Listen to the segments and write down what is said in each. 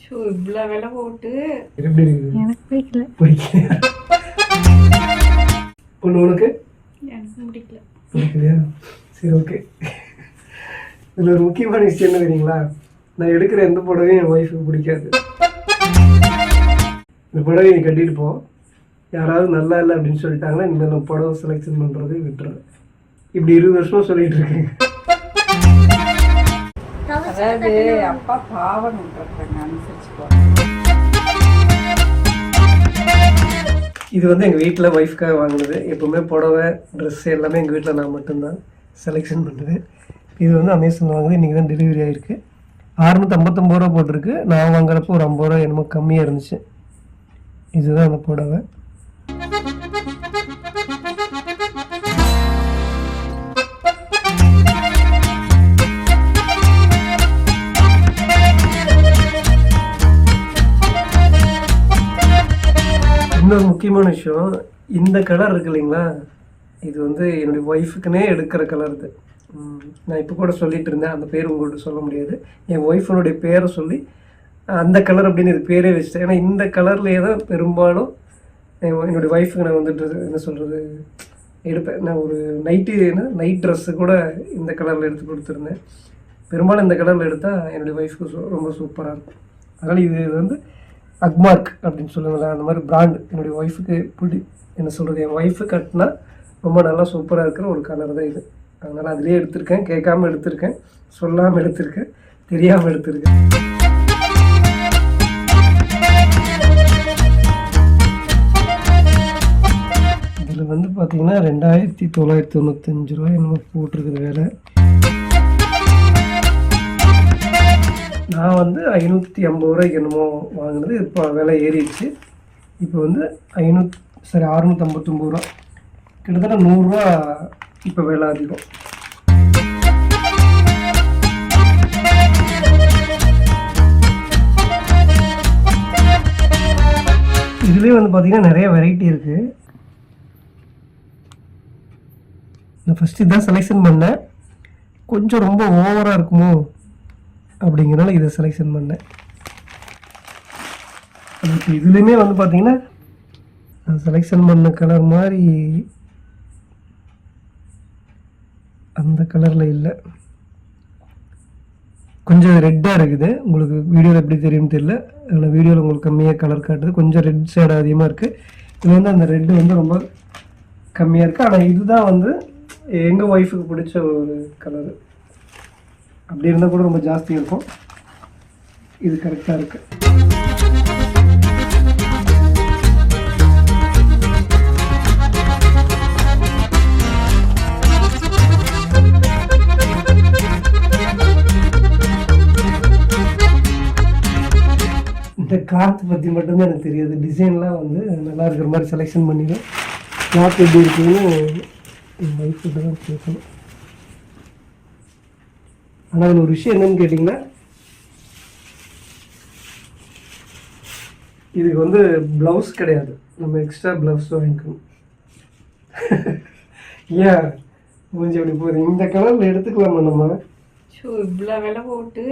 இவ்வளோ விலை போட்டு எப்படி இருக்குது? எனக்கு பிடிக்கல. பிடிக்கலையா? பொண்ணு உனக்கு எனக்கு பிடிக்கல. பிடிக்கலையா? சரி, ஓகே. இதில் ஒரு முக்கியமான விஷயம் என்ன தெரியுங்களா? நான் எடுக்கிற எந்த புடவையும் என் ஒய்ஃபுக்கு பிடிக்காது. இந்த புடவை நீ கட்டிட்டு போ, யாராவது நல்லா இல்லை அப்படின்னு சொல்லிட்டாங்கன்னா இனிமேல் நான் புடவை செலெக்ஷன் பண்ணுறது விட்டுறேன். இப்படி 20 வருஷமாக சொல்லிட்டு இருக்கேங்க. அதாவது அப்பா பாவம் அனுசரிச்சுக்கோ. இது வந்து எங்கள் வீட்டில் ஒய்ஃப்காக வாங்கினது. எப்போவுமே புடவை ட்ரெஸ்ஸு எல்லாமே எங்கள் வீட்டில் நான் மட்டும்தான் செலெக்ஷன் பண்ணுறது. இது வந்து அமேசான் வாங்குது. இன்றைக்கி தான் டெலிவரி ஆகிருக்கு. 659 ரூபா போட்டிருக்கு. நான் வாங்குறப்போ ஒரு 50 ரூபா என்னமோ கம்மியாக இருந்துச்சு. இதுதான் அந்த புடவை. இன்னொரு முக்கியமான விஷயம், இந்த கலர் இருக்கு இல்லைங்களா, இது வந்து என்னுடைய ஒய்ஃபுக்குன்னே எடுக்கிற கலர் இது. நான் இப்போ கூட சொல்லிட்டு இருந்தேன், அந்த பேர் உங்கள்கிட்ட சொல்ல முடியாது. என் ஒய்ஃபனுடைய பேரை சொல்லி அந்த கலர் அப்படின்னு இது பேரே வச்சுட்டேன். ஏன்னா இந்த கலர்லேயே தான் பெரும்பாலும் என்னுடைய ஒய்ஃபுக்கு நான் வந்துட்டு என்ன சொல்கிறது எடுப்பேன். நான் ஒரு நைட் ட்ரெஸ்ஸு கூட இந்த கலரில் எடுத்து கொடுத்துருந்தேன். பெரும்பாலும் இந்த கலரில் எடுத்தால் என்னுடைய ஒய்ஃபுக்கு ரொம்ப சூப்பராக இருக்கும். அதனால் இது வந்து அக்மார்க் அப்படின்னு சொல்லுவாங்க, அந்த மாதிரி பிராண்ட் என்னுடைய ஒய்ஃபுக்கு என்ன சொல்கிறது, என் ஒய்ஃபு கட்டினா ரொம்ப நல்லா சூப்பராக இருக்கிற ஒரு கலர் தான் இது. அதனால் அதிலே எடுத்திருக்கேன். கேட்காமல் எடுத்திருக்கேன், சொல்லாமல் எடுத்திருக்கேன், தெரியாமல் எடுத்திருக்கேன். இதில் வந்து பார்த்திங்கன்னா 2995 ரூபாய் என்னமோ போட்டிருக்குது வேலை. நான் வந்து 550 ரூபாய்க்கு என்னமோ வாங்கினது. இப்போ விலை ஏறிடுச்சு. இப்போ வந்து 659 ரூபா, கிட்டத்தட்ட 100 ரூபா இப்போ விலை அதிகம். இதுலேயே வந்து பார்த்திங்கன்னா நிறைய வெரைட்டி இருக்குது. நான் ஃபஸ்ட்டு இதான் செலெக்ஷன் பண்ணேன். கொஞ்சம் ரொம்ப ஓவராக இருக்குமோ அப்படிங்கிறனால இதை செலெக்ஷன் பண்ணேன். அதுக்கு இதுலேயுமே வந்து பார்த்திங்கன்னா நான் செலெக்ஷன் பண்ண கலர் மாதிரி அந்த கலரில் இல்லை, கொஞ்சம் ரெட்டாக இருக்குது. உங்களுக்கு வீடியோவில் எப்படி தெரியும்னு தெரியல. அதில் வீடியோவில் உங்களுக்கு கம்மியாக கலர் காட்டுது, கொஞ்சம் ரெட் ஷேட் அதிகமாக இருக்குது. இது வந்து அந்த ரெட்டு வந்து ரொம்ப கம்மியாக இருக்குது. ஆனால் இதுதான் வந்து எங்கள் ஒய்ஃபுக்கு பிடிச்ச ஒரு கலரு. அப்படி இருந்தால் கூட ரொம்ப ஜாஸ்தி இருக்கும். இது கரெக்டாக இருக்கு. இந்த கிளாத் பற்றி மட்டும்தான் எனக்கு தெரியாது. டிசைன்லாம் வந்து நல்லா இருக்கிற மாதிரி செலெக்ஷன் பண்ணிடுவேன். கிளாத் எப்படி இருக்குன்னு என் ஒய்ஃப்கிட்ட தான் கேட்கணும். ஆனால் அதில் ஒரு விஷயம் என்னன்னு கேட்டிங்கன்னா, இதுக்கு வந்து ப்ளவுஸ் கிடையாது. நம்ம எக்ஸ்ட்ரா ப்ளவுஸ் வாங்கிக்கணும். ஏன் கொஞ்சம் எப்படி போகுது? இந்த கலரில் எடுத்துக்கலாமா நம்ம? இவ்வளோ விலை போட்டு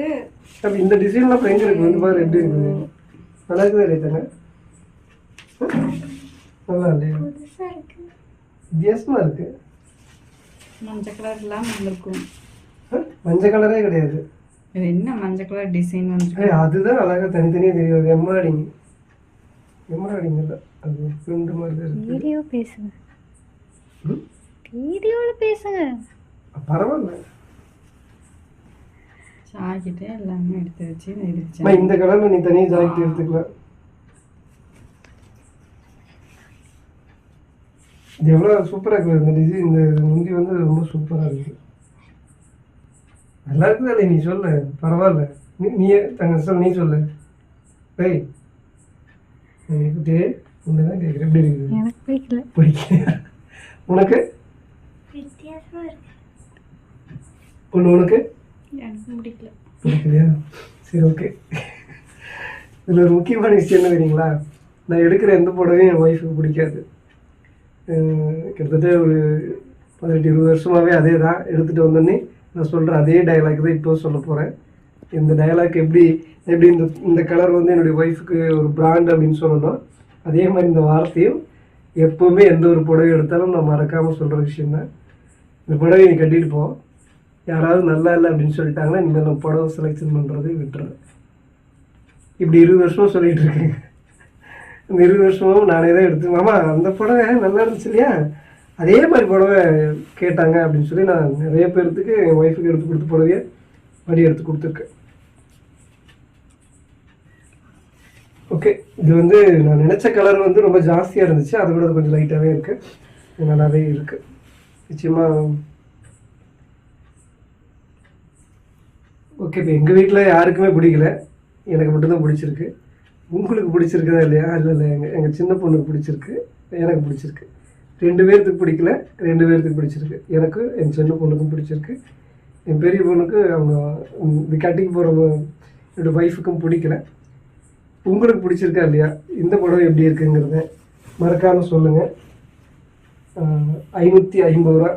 அப்போ இந்த டிசைன்லாம் இப்போ எங்கே இருக்குது? வந்து பாரு எப்படி இருக்குது. நல்லா இருக்குதா ரேட்டாங்க? நல்லா இல்லையா? வித்தியாசமாக இருக்குது. மஞ்சள் கலர் இல்லாமல் வந்திருக்கும். மஞ்சள் கலரே கிடையாது. இது என்ன மஞ்சள் கலர் டிசைன் வந்து? அதுதான் அழகாக தனித்தனியாக தெரியும். எம்ப்ராய்டிங் இல்லை, அது பிரிண்ட் மாதிரி தான் இருக்குது. வீடியோ பேசுங்க, வீடியோவில் பேசுங்க. பரவாயில்ல. ஜாக்கெட்டே எல்லாமே எடுத்து வச்சு இந்த கலரில் நீ தனியாக ஜாக்கெட் எடுத்துக்கலாம். இது எவ்வளோ சூப்பராக இருக்குது இந்த டிசைன். இந்த முந்தி வந்து ரொம்ப சூப்பராக இருக்குது. நல்லா இருக்குதா இல்லை? நீ சொல்லு, பரவாயில்ல. நீயே தங்க சொல், நீ சொல்லு. டேய் டே ஒன்று தான் கேட்குறேன், எப்படி இருக்குது? எனக்கு பிடிக்கல. பிடிக்கலையா? உனக்கு வித்தியாசமாக இருக்கு. ஒன்று உனக்கு எனக்கு பிடிக்கல. பிடிக்கலையா? சரி, ஓகே. இதில் ஒரு முக்கியமான விஷயம் என்ன தெரியுங்களா? நான் எடுக்கிற எந்த புடவையும் என் ஒய்ஃபுக்கு பிடிக்காது. கிட்டத்தட்ட ஒரு 18-20 வருஷமாகவே அதே தான் எடுத்துகிட்டு வந்தோடனே நான் சொல்கிற அதே டைலாக் தான் இப்போ சொல்ல போகிறேன். இந்த டயலாக் எப்படி எப்படி இந்த கலர் வந்து என்னுடைய ஒய்ஃபுக்கு ஒரு பிராண்ட் அப்படின்னு சொல்லணும், அதே மாதிரி இந்த வார்த்தையும் எப்போவுமே எந்த ஒரு புடவை எடுத்தாலும் நான் மறக்காமல் சொல்கிற விஷயந்தான். இந்த புடவை நீ கட்டிட்டு போ, யாராவது நல்லா இல்லை அப்படின்னு சொல்லிட்டாங்கன்னா இனிமேல் நான் புடவை செலெக்ஷன் பண்ணுறதை விட்டுறேன். இப்படி 20 வருஷமும் சொல்லிகிட்டு இருக்கேங்க. இந்த 20 வருஷமும் நானே தான் எடுத்து, மாமா அந்த புடவை நல்லா இருந்துச்சு இல்லையா, அதே மாதிரி புடவை கேட்டாங்க அப்படின்னு சொல்லி நான் நிறைய பேர்த்துக்கு என் ஒய்ஃபுக்கு எடுத்து கொடுத்த புடவையை மறுபடியும் எடுத்து கொடுத்துருக்கேன். ஓகே, இது வந்து நான் நினச்ச கலர் வந்து ரொம்ப ஜாஸ்தியாக இருந்துச்சு, அதை விட அது கொஞ்சம் லைட்டாகவே இருக்குது, நல்லாவே இருக்குது. நிச்சயமாக ஓகே. இப்போ எங்கள் வீட்டில் யாருக்குமே பிடிக்கல, எனக்கு மட்டும்தான் பிடிச்சிருக்கு. உங்களுக்கு பிடிச்சிருக்குதா இல்லையா? இல்லை எங்கள் சின்ன பொண்ணுக்கு பிடிச்சிருக்கு, எனக்கு பிடிச்சிருக்கு. 2 பேர்த்துக்கு பிடிக்கல, 2 பேர்த்துக்கு பிடிச்சிருக்கு. எனக்கு என் சின்ன பொண்ணுக்கும் பிடிச்சிருக்கு, என் பெரிய பொண்ணுக்கு அவங்க இந்த கட்டிக்கு போகிற என்னோடய ஒய்ஃபுக்கும் பிடிக்கல. உங்களுக்கு பிடிச்சிருக்கா இல்லையா? இந்த படம் எப்படி இருக்குங்கிறத மறக்காமல் சொல்லுங்கள். 550 ரூபா